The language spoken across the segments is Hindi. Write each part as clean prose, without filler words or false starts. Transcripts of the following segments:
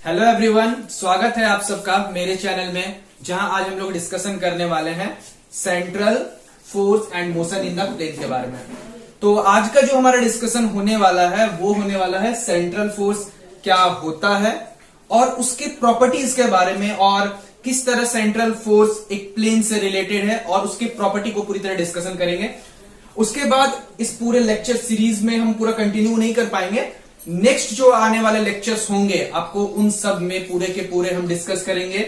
हेलो एवरीवन, स्वागत है आप सबका मेरे चैनल में, जहां आज हम लोग डिस्कशन करने वाले हैं central force and motion in the plane के बारे में। तो आज का जो हमारा डिस्कशन होने वाला है वो होने वाला है सेंट्रल फोर्स क्या होता है और उसके प्रॉपर्टीज के बारे में, और किस तरह सेंट्रल फोर्स एक प्लेन से रिलेटेड है और उसके प्रॉपर्टी को पूरी तरह डिस्कशन करेंगे। उसके बाद इस पूरे लेक्चर सीरीज में हम पूरा कंटिन्यू नहीं कर पाएंगे। नेक्स्ट जो आने वाले लेक्चर्स होंगे आपको उन सब में पूरे के पूरे हम डिस्कस करेंगे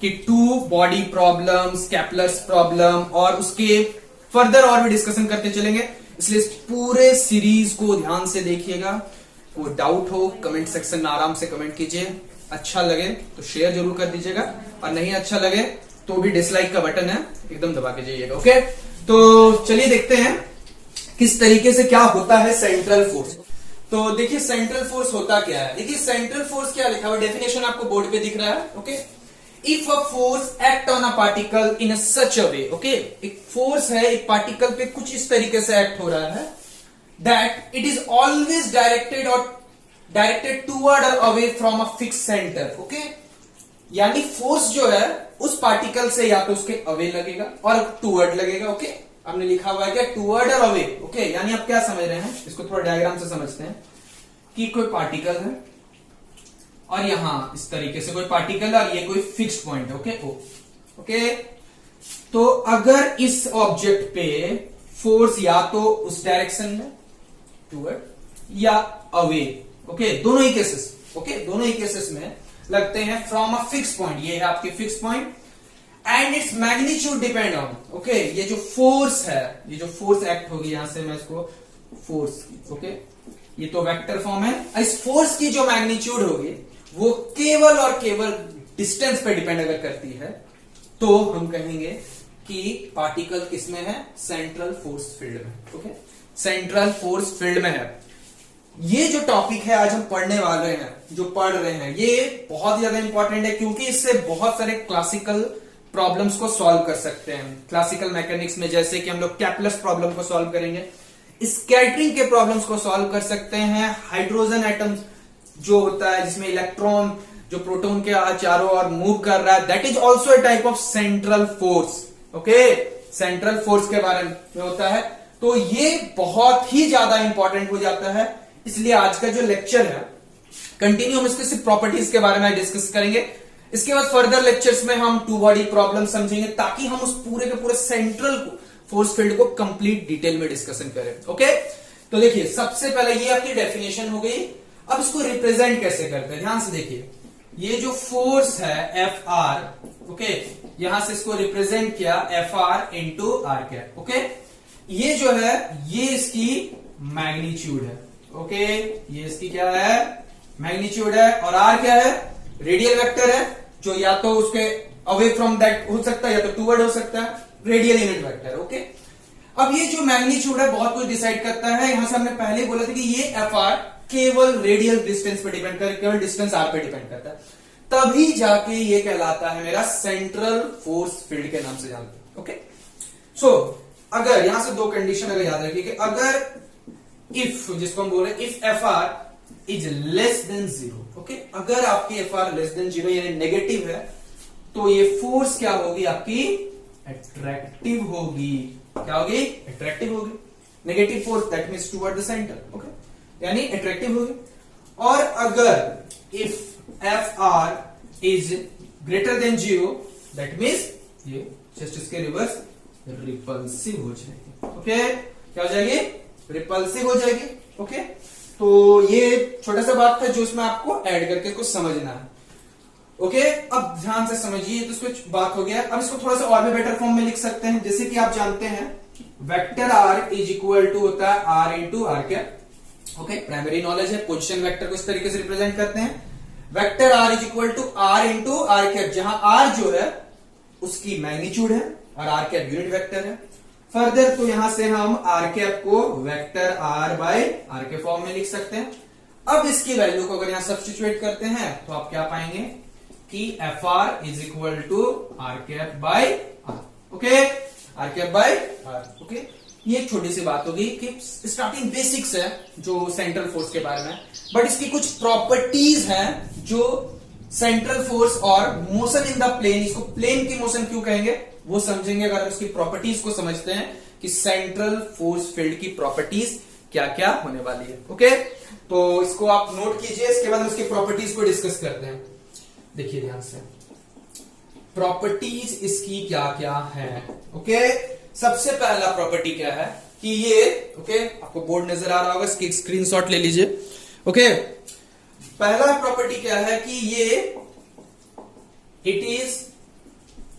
कि two body problems, Kepler's problem, और उसके फर्दर और भी डिस्कशन करते चलेंगे। इसलिए पूरे सीरीज को ध्यान से देखिएगा। कोई डाउट हो कमेंट सेक्शन में आराम से कमेंट कीजिए। अच्छा लगे तो शेयर जरूर कर दीजिएगा, और नहीं अच्छा लगे तो भी डिसलाइक का बटन है, एकदम दबा के जाइएगा। ओके, तो चलिए देखते हैं किस तरीके से क्या होता है सेंट्रल फोर्स। तो देखिए सेंट्रल फोर्स होता क्या है। देखिए सेंट्रल फोर्स क्या लिखा हुआ, डेफिनेशन आपको बोर्ड पे दिख रहा है। Okay, if a force act on a particle in such a way, okay, एक फोर्स है एक पार्टिकल पे कुछ इस तरीके से एक्ट हो रहा है that it is always directed toward और away from a fix centre. Okay, यानी फोर्स जो है उस पार्टिकल से या तो उसके अवे लगेगा और टूवर्ड लगेगा। ओके, आपने लिखा हुआ है क्या, टूवर्ड और अवे। ओके, यानी आप क्या समझ रहे हैं, इसको थोड़ा डायग्राम से समझते हैं कि कोई पार्टिकल है और यहां इस तरीके से कोई पार्टिकल और ये कोई फिक्स्ड पॉइंट है। ओके ओके, तो अगर इस ऑब्जेक्ट पे फोर्स या तो उस डायरेक्शन में टूवर्ड या अवे, ओके, दोनों ही केसेस, ओके, दोनों ही केसेस में लगते हैं फ्रॉम अ फिक्स पॉइंट, ये है आपके fix point, and its magnitude depend on, okay, ये जो फोर्स है, ये जो फोर्स एक्ट होगी, यहां से मैं इसको फोर्स, ओके, ये तो वेक्टर फॉर्म है। इस फोर्स की जो मैग्नीट्यूड होगी वो केवल और केवल डिस्टेंस पे डिपेंड अगर करती है तो हम कहेंगे कि पार्टिकल किसमें है, सेंट्रल फोर्स फील्ड में। ओके, सेंट्रल फोर्स फील्ड में है। ये जो टॉपिक है आज हम पढ़ने वाले हैं, जो पढ़ रहे हैं, ये बहुत ज्यादा इंपॉर्टेंट है क्योंकि इससे बहुत सारे क्लासिकल प्रॉब्लम्स को सॉल्व कर सकते हैं। क्लासिकल मैकेनिक्स में जैसे कि हम लोग कैपलर्स प्रॉब्लम को सॉल्व करेंगे, स्कैटरिंग के प्रॉब्लम्स को सॉल्व कर सकते हैं, हाइड्रोजन एटम जो होता है जिसमें इलेक्ट्रॉन जो प्रोटॉन के चारों ओर मूव कर रहा है, that is also a type of central force. Okay, central force के बारे में होता है। तो ये बहुत ही ज्यादा इंपॉर्टेंट हो जाता है, इसलिए आज का जो लेक्चर है कंटिन्यू हम इसके सिर्फ प्रॉपर्टीज के बारे में डिस्कस करेंगे। इसके बाद फर्दर लेक्चर्स में हम टू बॉडी प्रॉब्लम समझेंगे ताकि हम उस पूरे के पूरे सेंट्रल फोर्स फील्ड को कंप्लीट डिटेल में डिस्कशन करें। ओके, तो देखिए सबसे पहले ये आपकी डेफिनेशन हो गई। अब इसको रिप्रेजेंट कैसे करते हैं, ध्यान से देखिए। ये जो फोर्स है एफ आर, ओके, यहां से इसको रिप्रेजेंट किया F R into R cap. Okay, ये जो है ये इसकी मैग्नीट्यूड है। ओके, ये इसकी क्या है, मैग्नीट्यूड है, और आर क्या है, रेडियल वेक्टर है, जो या तो उसके अवे फ्रॉम दैट हो सकता है या तो टूवर्ड हो सकता है, रेडियल यूनिट वेक्टर। ओके, अब ये जो मैग्नीट्यूड है बहुत कुछ डिसाइड करता है। यहां से हमने पहले बोला था कि ये एफ आर केवल रेडियल डिस्टेंस पे डिपेंड करता है, केवल डिस्टेंस आर पे डिपेंड करता है, तभी जाके ये कहलाता है मेरा सेंट्रल फोर्स फील्ड के नाम से जानते हैं। ओके, सो अगर यहां से दो कंडीशन अगर याद रखिए कि अगर इफ, जिसको हम बोले if F R is less than zero, okay, अगर आपकी F R less than zero यानी नेगेटिव है तो ये फोर्स क्या होगी, आपकी अट्रैक्टिव होगी। क्या होगी, अट्रैक्टिव होगी। Negative force that means toward the centre, okay, यानी अट्रैक्टिव होगी। और अगर if F R is greater than zero that means ये जस्ट इसके रिवर्स रिपल्सिव हो जाएगी। ओके, क्या हो जाएगी, रिपल्सिव हो जाएगी। ओके, तो ये छोटा सा बात था जो इसमें आपको ऐड करके कुछ समझना है। ओके, अब ध्यान से समझिए, तो कुछ बात हो गया। अब इसको थोड़ा सा और भी बेटर फॉर्म में लिख सकते हैं, जैसे कि आप जानते हैं vector R is equal to होता है R into R cap. Okay, primary knowledge है, पोजीशन वेक्टर को इस तरीके से रिप्रेजेंट करते हैं। Vector R is equal to R into R cap, जहां आर जो है उसकी मैग्नीट्यूड है और आर कैप यूनिट वेक्टर है। फर्दर तो यहां से हम आर कैप को वेक्टर आर बाय आर के फॉर्म में लिख सकते हैं। अब इसकी वैल्यू को अगर यहां सब्स्टिट्यूट करते हैं तो आप क्या पाएंगे कि F R is equal to R cap by R. Okay, R cap by R. Okay, ये एक छोटी सी बात होगी कि स्टार्टिंग बेसिक्स है जो सेंट्रल फोर्स के बारे में, बट इसकी कुछ प्रॉपर्टीज हैं जो सेंट्रल फोर्स और मोशन इन द प्लेन, इसको प्लेन की मोशन क्यों कहेंगे वो समझेंगे अगर उसकी प्रॉपर्टीज को समझते हैं कि सेंट्रल फोर्स फील्ड की प्रॉपर्टीज क्या क्या होने वाली है। ओके, तो इसको आप नोट कीजिए, इसके बाद उसकी प्रॉपर्टीज को डिस्कस करते हैं। देखिए ध्यान से, प्रॉपर्टीज इसकी क्या क्या है। ओके, सबसे पहला प्रॉपर्टी क्या है कि ये, ओके आपको बोर्ड नजर आ रहा होगा, इसकी स्क्रीनशॉट ले लीजिए। ओके, पहला प्रॉपर्टी क्या है कि ये it is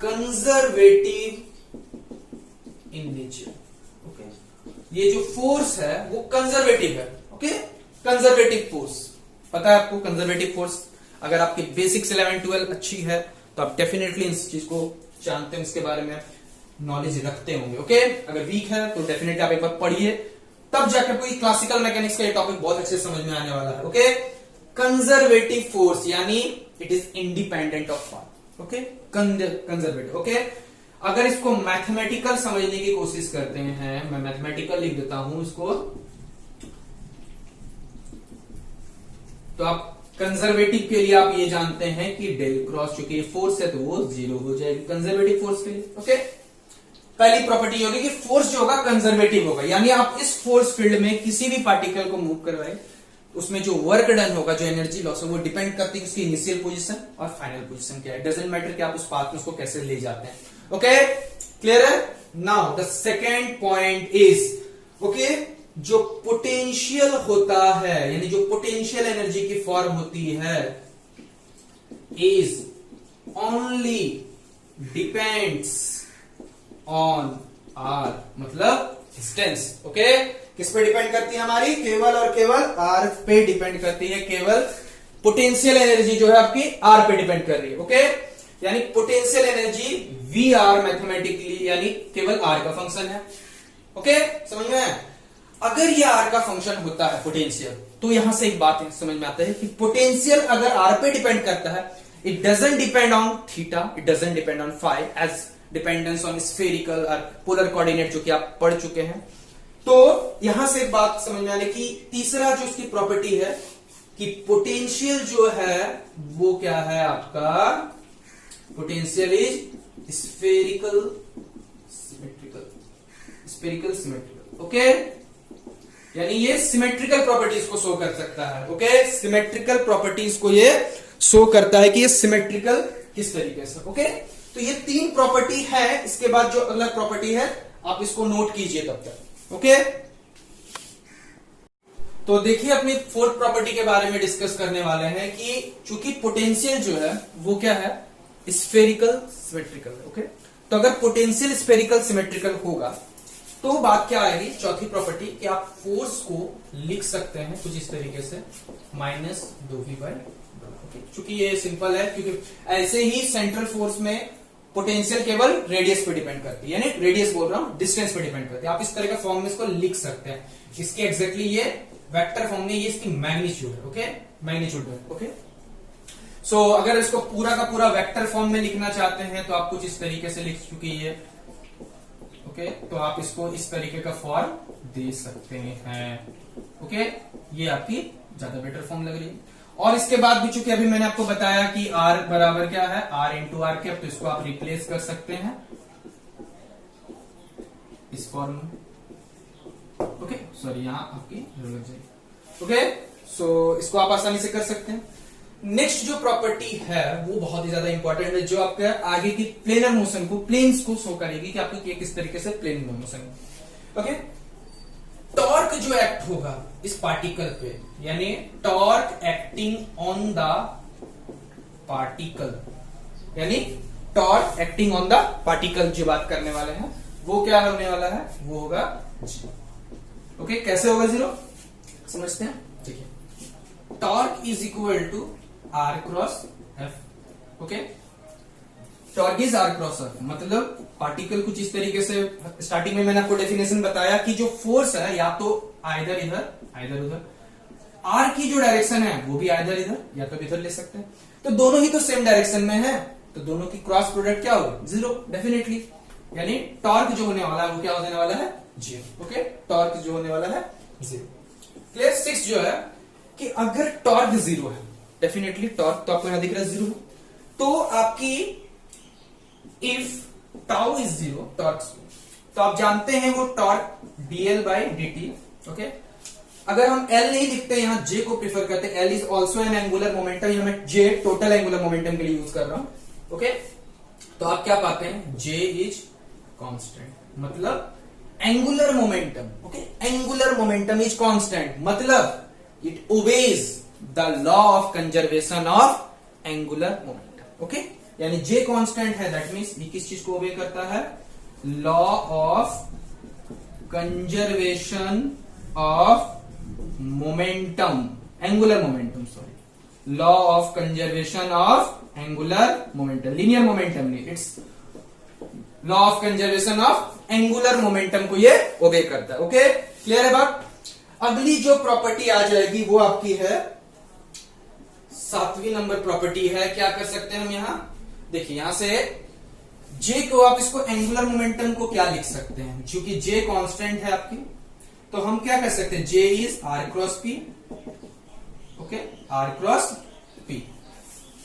conservative in nature. Okay, ये जो फोर्स है वो कंजर्वेटिव है। ओके, कंजर्वेटिव फोर्स पता है आपको, कंजर्वेटिव फोर्स अगर आपकी बेसिक्स 11-12 अच्छी है तो आप डेफिनेटली इस चीज को जानते हैं, इसके बारे में नॉलेज रखते होंगे। ओके, अगर वीक है तो डेफिनेटली आप एक बार पढ़िए, तब जाकर कोई क्लासिकल मैकेनिक्स का ये टॉपिक बहुत अच्छे समझ में आने वाला है। ओके, कंजर्वेटिव फोर्स यानी it is independent of path. Okay, conservative. Okay, अगर इसको मैथमेटिकल समझने की कोशिश करते हैं, मैं मैथमेटिकल लिख देता हूं इसको, तो आप कंजर्वेटिव के लिए आप ये जानते हैं कि डेल क्रॉस, चूंकि ये फोर्स है तो वो 0 हो जाएगी कंजर्वेटिव फोर्स के लिए। ओके, पहली प्रॉपर्टी होगी कि फोर्स जो होगा कंजर्वेटिव होगा, यानी आप इस फोर्स फील्ड में किसी भी पार्टिकल को मूव करवाए, उसमें जो वर्क डन होगा, जो एनर्जी लॉस है, वो डिपेंड करती है उसकी इनिशियल पोजीशन और फाइनल पोजीशन क्या है। डजंट मैटर कि आप उस पाथ में उसको कैसे ले जाते हैं। ओके, क्लियर है। Now the second point is, okay, जो पोटेंशियल होता है, यानी जो पोटेंशियल एनर्जी की फॉर्म होती है, is only depends on R, मतलब डिस्टेंस। ओके, किस पे डिपेंड करती है हमारी, केवल और केवल आर पे डिपेंड करती है। केवल पोटेंशियल एनर्जी जो है आपकी आर पे डिपेंड कर रही है। ओके, यानी potential energy V R mathematically यानी केवल आर का फंक्शन है। ओके, समझ में है। अगर ये आर का फंक्शन होता है पोटेंशियल, तो यहां से एक बात समझ में आता है कि पोटेंशियल अगर आर पे डिपेंड करता है, it doesn't depend on theta, it doesn't depend on phi as dependence on spherical और पोलर कोऑर्डिनेट, जो कि आप पढ़ चुके हैं। तो यहां से एक बात समझ में आने की, तीसरा जो उसकी प्रॉपर्टी है कि पोटेंशियल जो है वो क्या है आपका, potential is spherical symmetrical, spherical symmetrical. Okay, यानी ये सिमेट्रिकल प्रॉपर्टीज को शो कर सकता है। ओके, सिमेट्रिकल प्रॉपर्टीज को ये शो करता है कि ये सिमेट्रिकल किस तरीके से। ओके, तो ये 3 प्रॉपर्टी है। इसके बाद जो अगला प्रॉपर्टी है आप इसको नोट कीजिए तब तक। ओके, तो देखिए अपनी फोर्थ प्रॉपर्टी के बारे में डिस्कस करने वाले हैं कि चूंकि पोटेंशियल जो है वो क्या है, स्फेरिकल सिमेट्रिकल है। ओके, तो अगर पोटेंशियल स्फेरिकल सिमेट्रिकल होगा तो बात क्या आएगी, चौथी प्रॉपर्टी, कि आप फोर्स को लिख सकते हैं कुछ इस तरीके से -2v/। चूंकि ये सिंपल है, क्योंकि ऐसे ही सेंट्रल फोर्स में पोटेंशियल केवल रेडियस पे डिपेंड करती है, यानी रेडियस बोल रहा हूं, डिस्टेंस पे डिपेंड करती है। आप इस तरह का फॉर्म में इसको लिख सकते हैं। इसके एग्जैक्टली ये वेक्टर फॉर्म में, ये इसकी मैग्नीट्यूड है। ओके, मैग्नीट्यूड है। ओके, सो अगर इसको पूरा का पूरा वेक्टर फॉर्म में लिखना चाहते हैं तो आप कुछ इस तरीके से लिख चुकी है। ओके, तो आप इसको इस तरीके का फॉर्म दे सकते हैं। ओके, ये आपकी ज्यादा बेटर फॉर्म लग रही है। और इसके बाद भी चूंकि अभी मैंने आपको बताया कि R बराबर क्या है, R इंटू आर कैप, तो इसको आप रिप्लेस कर सकते हैं इस फॉर्म में। ओके, सॉरी यहां आपकी जरूरत लग जाएगी। ओके, सो इसको आप आसानी से कर सकते हैं। नेक्स्ट जो प्रॉपर्टी है वो बहुत ही ज्यादा इंपॉर्टेंट है, जो आपके आगे की प्लेनर मोशन को, प्लेन्स को शो करेगी कि आपको किस तरीके से प्लेन मोशन। ओके, टॉर्क जो एक्ट होगा इस पार्टिकल पे, यानी torque acting on the particle, यानी torque acting on the particle जो बात करने वाले हैं वो क्या होने वाला है, वो होगा 0। ओके, कैसे होगा 0 समझते हैं। ठीक है, torque is equal to R cross F। Okay, torque is R cross F, मतलब पार्टिकल कुछ इस तरीके से, स्टार्टिंग में मैंने आपको डेफिनेशन बताया कि जो फोर्स है या तो आइदर इधर आइदर उधर, R की जो डायरेक्शन है वो भी आइदर इधर या तो इधर ले सकते हैं, तो दोनों ही तो सेम डायरेक्शन में है, तो दोनों की क्रॉस प्रोडक्ट क्या होगा, 0 डेफिनेटली, यानी टॉर्क जो होने वाला है वो क्या होने वाला है, 0। ओके, टॉर्क जो होने वाला है 0। क्लियर। 6 जो है कि अगर टॉर्क 0 है डेफिनेटली टॉर्क तो आपको यहां दिख रहा है 0। तो आपकी इफ टाउ इज 0 टॉर्क, तो आप जानते हैं वो टॉर्क dl/dt। ओके, अगर हम L नहीं लिखते यहां J को प्रीफर करते, L is also an angular momentum, यहां मैं J टोटल एंगुलर मोमेंटम के लिए यूज कर रहा हूं। ओके, तो आप क्या पाते हैं, J इज कांस्टेंट, मतलब angular momentum. Okay, angular momentum is constant, मतलब it obeys the law of conservation of angular momentum. Okay, यानी J कांस्टेंट है, दैट मीन्स ये किस चीज को ओबे करता है, law of conservation of momentum, angular momentum, sorry, law of conservation of angular momentum, linear momentum नहीं, it's law of conservation of angular momentum को ये ओबे करता है। ओके, क्लियर है बात। अगली जो प्रॉपर्टी आ जाएगी वो आपकी है 7वीं नंबर प्रॉपर्टी है। क्या कर सकते हैं हम यहां, देखिए यहां से J को आप इसको एंगुलर मोमेंटम को क्या लिख सकते हैं, क्योंकि J कांस्टेंट है आपकी, तो हम क्या कर सकते हैं, J is R cross P। Okay, R cross P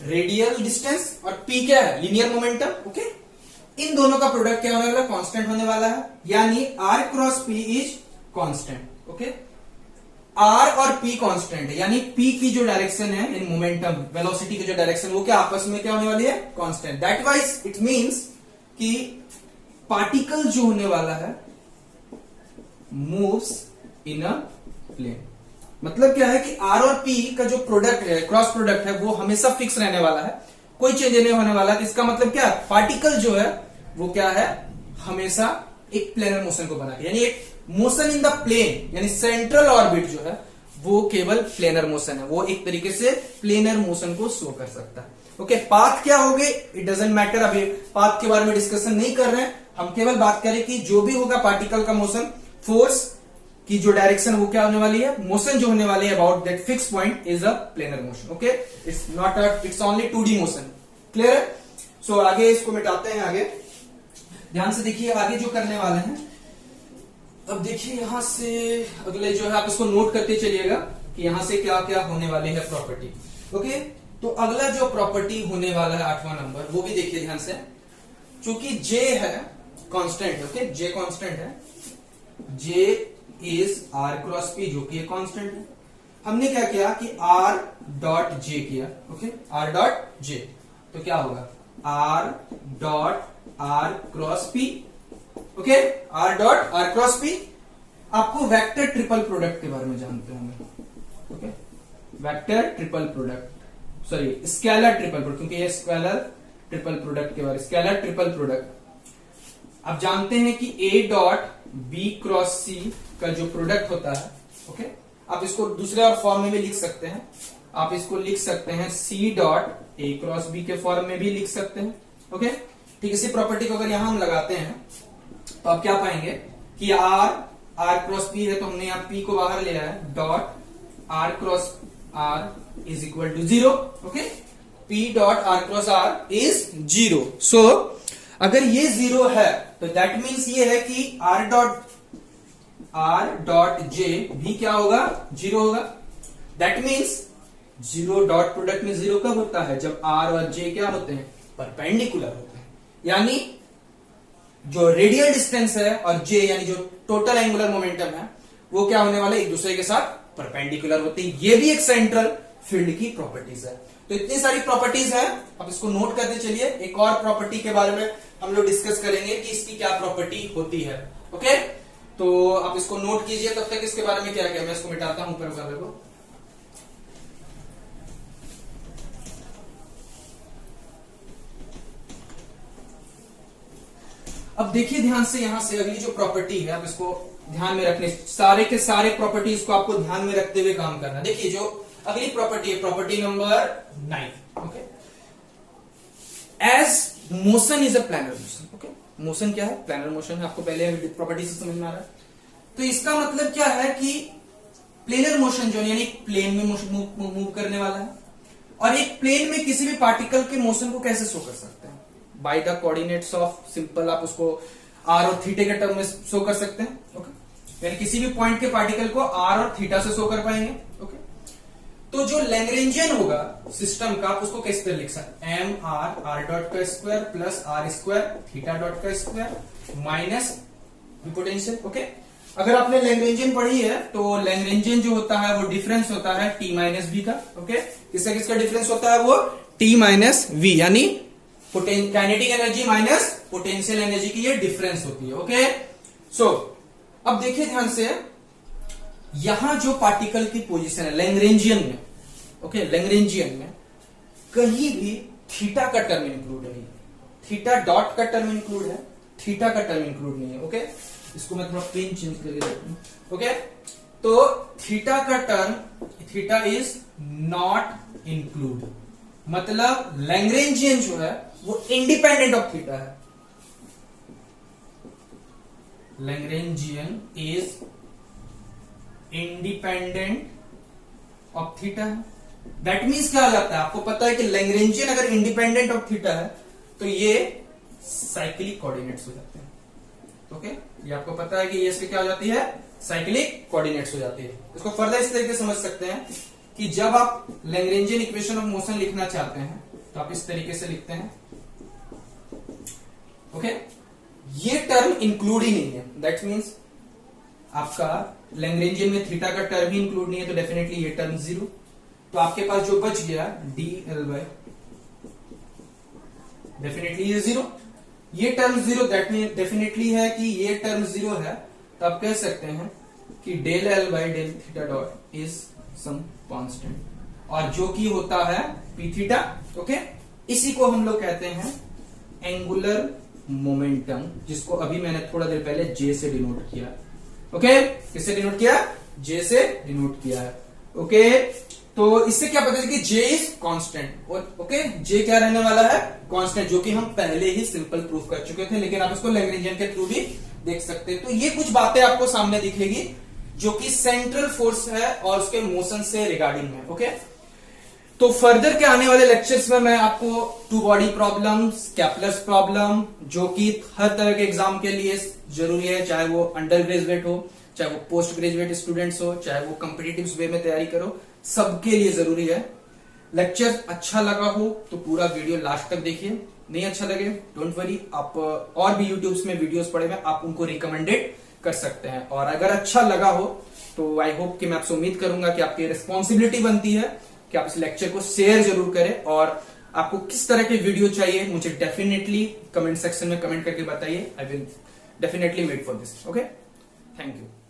radial distance और P क्या है, लीनियर मोमेंटम। ओके, इन दोनों का प्रोडक्ट क्या होने वाला है, कांस्टेंट होने वाला है, यानी R cross P is constant. Okay, R और P कांस्टेंट है, यानी P की जो डायरेक्शन है इन मोमेंटम वेलोसिटी की जो डायरेक्शन, वो क्या आपस में क्या होने वाली है, constant. That wise it means कि पार्टिकल जो होने वाला है मूव्स इन अ प्लेन, मतलब क्या है कि R और P का जो प्रोडक्ट है, क्रॉस प्रोडक्ट है, वो हमेशा फिक्स रहने वाला है, कोई चेंज नहीं होने वाला। तो इसका मतलब क्या, पार्टिकल जो है वो क्या है, हमेशा एक प्लेनर मोशन को बनाती है, यानी एक मोशन इन द प्लेन, यानी सेंट्रल ऑर्बिट जो है वो केवल प्लेनर मोशन है, वो एक तरीके से प्लेनर मोशन को शो कर सकता है। ओके, पाथ क्या हो गए, इट डजंट मैटर, अभी पाथ के बारे में डिस्कशन नहीं कर रहे हैं, हम केवल बात करें कि जो भी होगा पार्टिकल का मोशन, फोर्स की जो डायरेक्शन वो क्या होने वाली है, मोशन जो होने वाली है about that fix point is a planar motion. Okay, it's not a, it's only 2D motion. Clear है। सो आगे इसको मिटाते हैं, आगे ध्यान से देखिए आगे जो करने वाले हैं। अब देखिए यहां से अगले जो है आप इसको नोट करते चलिएगा कि यहां से क्या क्या होने वाली है प्रॉपर्टी। ओके, तो अगला जो प्रॉपर्टी होने वाला है 8वां नंबर, वो भी देखिए ध्यान से, चूंकि J है कांस्टेंट है। ओके, J कांस्टेंट है, J is R cross P जो कि कांस्टेंट है। हमने क्या किया कि R डॉट J किया। ओके, R डॉट J, तो क्या होगा, R dot R cross P। Okay, R dot R cross P। आपको वेक्टर ट्रिपल प्रोडक्ट के बारे में जानते होंगे। Okay, vector triple product, sorry scalar triple product, क्योंकि ये स्केलर ट्रिपल प्रोडक्ट के बारे में, स्केलर ट्रिपल प्रोडक्ट आप जानते हैं कि A dot B cross C का जो प्रोडक्ट होता है। ओके, आप इसको दूसरे और फॉर्म में भी लिख सकते हैं, आप इसको लिख सकते हैं C dot A cross B के फॉर्म में भी लिख सकते हैं। ओके, ठीक, इसी प्रॉपर्टी को अगर यहां हम लगाते हैं तो आप क्या पाएंगे कि R क्रॉस P है, तो हमने यहां P को बाहर ले आया, dot R cross R is equal to 0। Okay, P dot R cross R is 0। So अगर ये 0 है तो दैट मीन्स ये है कि R डॉट J भी क्या होगा, 0 होगा। दैट मीन्स 0 डॉट प्रोडक्ट में 0 कब होता है, जब R और J क्या होते हैं, परपेंडिकुलर होते हैं, यानी जो रेडियल डिस्टेंस है और J यानी जो टोटल एंगुलर मोमेंटम है वो क्या होने वाले, एक दूसरे के साथ परपेंडिकुलर होते हैं। ये भी एक सेंट्रल फील्ड की प्रॉपर्टीज है। तो इतनी सारी प्रॉपर्टीज है, अब इसको नोट करते चलिए। एक और प्रॉपर्टी के बारे में हम लोग डिस्कस करेंगे कि इसकी क्या प्रॉपर्टी होती है। ओके, तो आप इसको नोट कीजिए, तब तक इसके बारे में क्या क्या, मैं इसको मिटाता हूं ऊपर वाले को। अब देखिए ध्यान से, यहां से अगली जो प्रॉपर्टी है आप इसको ध्यान में रखने, सारे के सारे प्रॉपर्टीज को आपको ध्यान में रखते हुए काम करना। देखिए जो अगली प्रॉपर्टी है, property number 9। Okay, as motion is a planar motion. Okay, motion क्या है, प्लैनर मोशन है, आपको पहले प्रॉपर्टी से समझ में आ रहा है। तो इसका मतलब क्या है कि प्लेनर मोशन जो यानी प्लेन में मूव करने वाला है, और एक प्लेन में किसी भी पार्टिकल के मोशन को कैसे शो कर सकते हैं, by the coordinates of, simple आप उसको आर और थीटा के टर्म में शो कर सकते हैं। ओके, यानी किसी भी पॉइंट के पार्टिकल को आर और थीटा से शो कर पाएंगे। ओके, तो जो लैग्रेंजियन होगा सिस्टम का, उसको किस तरह लिख सकते हैं, एम आर डॉट का square plus R square theta dot का स्क्वायर माइनस पोटेंशियल। ओके, अगर आपने लैग्रेंजियन पढ़ी है तो लैग्रेंजियन जो होता है वो डिफरेंस होता है टी माइनस वी का। ओके, किसका किसका डिफरेंस होता है, वो टी माइनस वी, यानी kinetic energy minus potential energy की ये डिफरेंस होती है। ओके, सो अब देखिए ध्यान से, यहां जो पार्टिकल की पोजीशन है लैग्रेंजियन में, ओके, लैग्रेंजियन में कहीं भी थीटा का टर्म इंक्लूड नहीं है, थीटा डॉट का टर्म इंक्लूड है, थीटा का टर्म इंक्लूड नहीं है। ओके, इसको मैं थोड़ा पेन चेंज करके देखता हूं। ओके, तो थीटा का term, theta is not include, मतलब लैग्रेंजियन जो है वो इंडिपेंडेंट ऑफ थीटा है। Lagrangian is independent of theta है। दैट मीन्स क्या हो जाता है, आपको पता है कि लैग्रेंजियन अगर इंडिपेंडेंट ऑफ थीटा है तो ये साइक्लिक कोऑर्डिनेट्स हो जाते हैं। ओके, ये आपको पता है कि ये इसकी क्या हो जाती है, साइक्लिक कोऑर्डिनेट्स हो जाती है। इसको फर्दर इस तरीके से समझ सकते हैं कि जब आप लैग्रेंजियन इक्वेशन ऑफ मोशन लिखना चाहते हैं तो आप इस तरीके से लिखते हैं। ओके, ये टर्म इंक्लूड ही नहीं है, दैट मीन्स आपका लैग्रेंजियन में थीटा का टर्म ही इंक्लूड नहीं है, तो डेफिनेटली ये टर्म जीरो। तो आपके पास जो बच गया डी एल बाई, डेफिनेटली ये जीरो, ये term zero, that mean definitely है कि ये टर्म जीरो है। तो आप कह सकते हैं कि del L by del theta dot is some constant, और जो कि होता है पी थीटा। ओके, इसी को हम लोग कहते हैं एंगुलर मोमेंटम, जिसको अभी मैंने थोड़ा देर पहले जे से डिनोट किया। ओके, किससे डिनोट किया, जे से डिनोट किया है। ओके, तो इससे क्या पता है कि जे इज कांस्टेंट, और ओके, जे क्या रहने वाला है, कांस्टेंट, जो कि हम पहले ही सिंपल प्रूफ कर चुके थे, लेकिन आप इसको लैग्रेंजियन के थ्रू भी देख सकते हैं। तो ये कुछ बातें आपको सामने दिखेगी जो कि सेंट्रल फोर्स है और उसके मोशन से रिगार्डिंग है। ओके, तो फर्दर के आने वाले लेक्चर्स में मैं आपको two body problems, Kepler's problem, जो कि हर तरह के एग्जाम के लिए जरूरी है, चाहे वो अंडर ग्रेजुएट हो, चाहे वो पोस्ट ग्रेजुएट स्टूडेंट्स हो, चाहे वो कॉम्पिटिटिव वे में तैयारी करो, सबके लिए जरूरी है। लेक्चर अच्छा लगा हो तो पूरा वीडियो लास्ट तक देखिए, नहीं अच्छा लगे डोंट वरी, आप और भी यूट्यूब में वीडियोस पड़े हुए आप उनको रिकमेंडेड कर सकते हैं। और अगर अच्छा लगा हो तो आई होप कि मैं आपसे उम्मीद करूंगा कि आपकी रिस्पॉन्सिबिलिटी बनती है कि आप इस लेक्चर को शेयर जरूर करें, और आपको किस तरह के वीडियो चाहिए मुझे डेफिनेटली कमेंट सेक्शन में कमेंट करके बताइए। I will definitely wait for this. Okay, thank you.